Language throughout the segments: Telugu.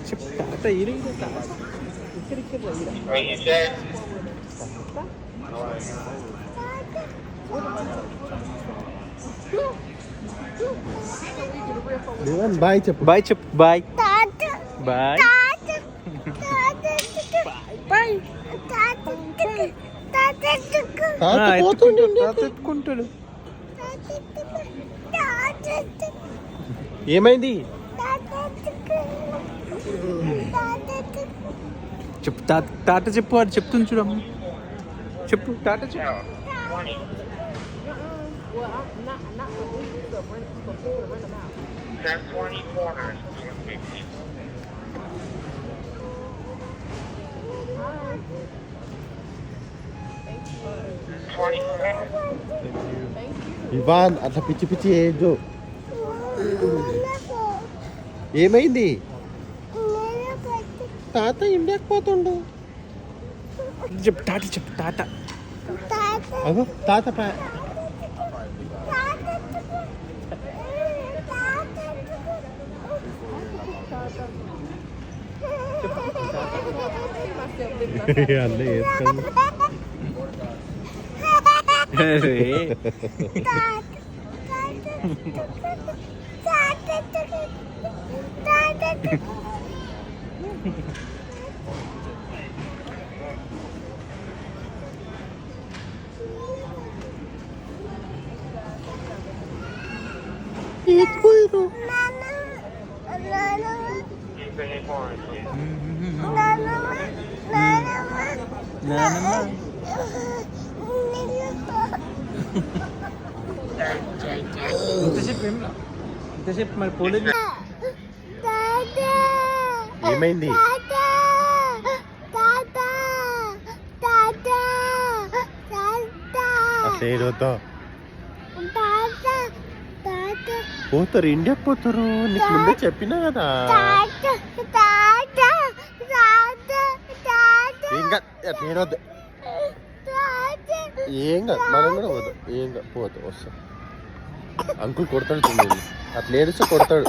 చెప్పు తాత ఇక్కడికి బాయ్ చెప్పు బాయ్ చెప్పు బాయ్ బాయ్ ఎత్తుకుంటాడు. ఏమైంది చెప్పు తాత చెప్పు వాడు చెప్తుంది చూడమ్మ చెప్పు తాత చెప్పు. ఇవాన్ అట్లా పిచ్చి పిచ్చి చేయొద్దు. ఏమైంది తాత ఇండియాకి పోతుండు చెప్పు తాత చెప్పు తాత అగో తాత అన్నీ వేసుకోండి. ఇంతసేపు మరి పోలేదు. ఏమైంది అట్లా పోతారు ఇండియాకి పోతారు నీకు ముందే చెప్పినా కదా. ఏం కాదు మనం కూడా పోతాం ఏం కాదు పోతాం వస్తాం. అంకుల్ కొడతాడు తినేది అట్లా ఏడుస్తే కొడతాడు.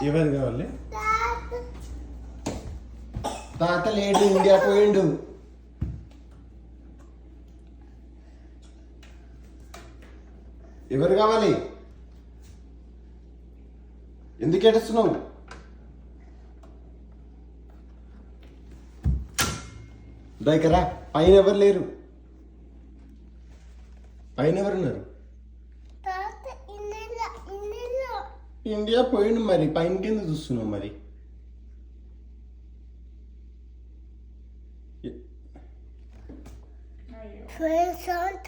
ఎవరు కావాలి తాత లేడు ఇండియా పోయిండు. ఎవరు కావాలి ఎందుకు ఏడుస్తున్నావు? దగ్గర పైన ఎవరు లేరు. పైన ఎవరున్నారు? ఇండియా పోయిండు మరి పైన కింద చూస్తున్నావు మరి. Present.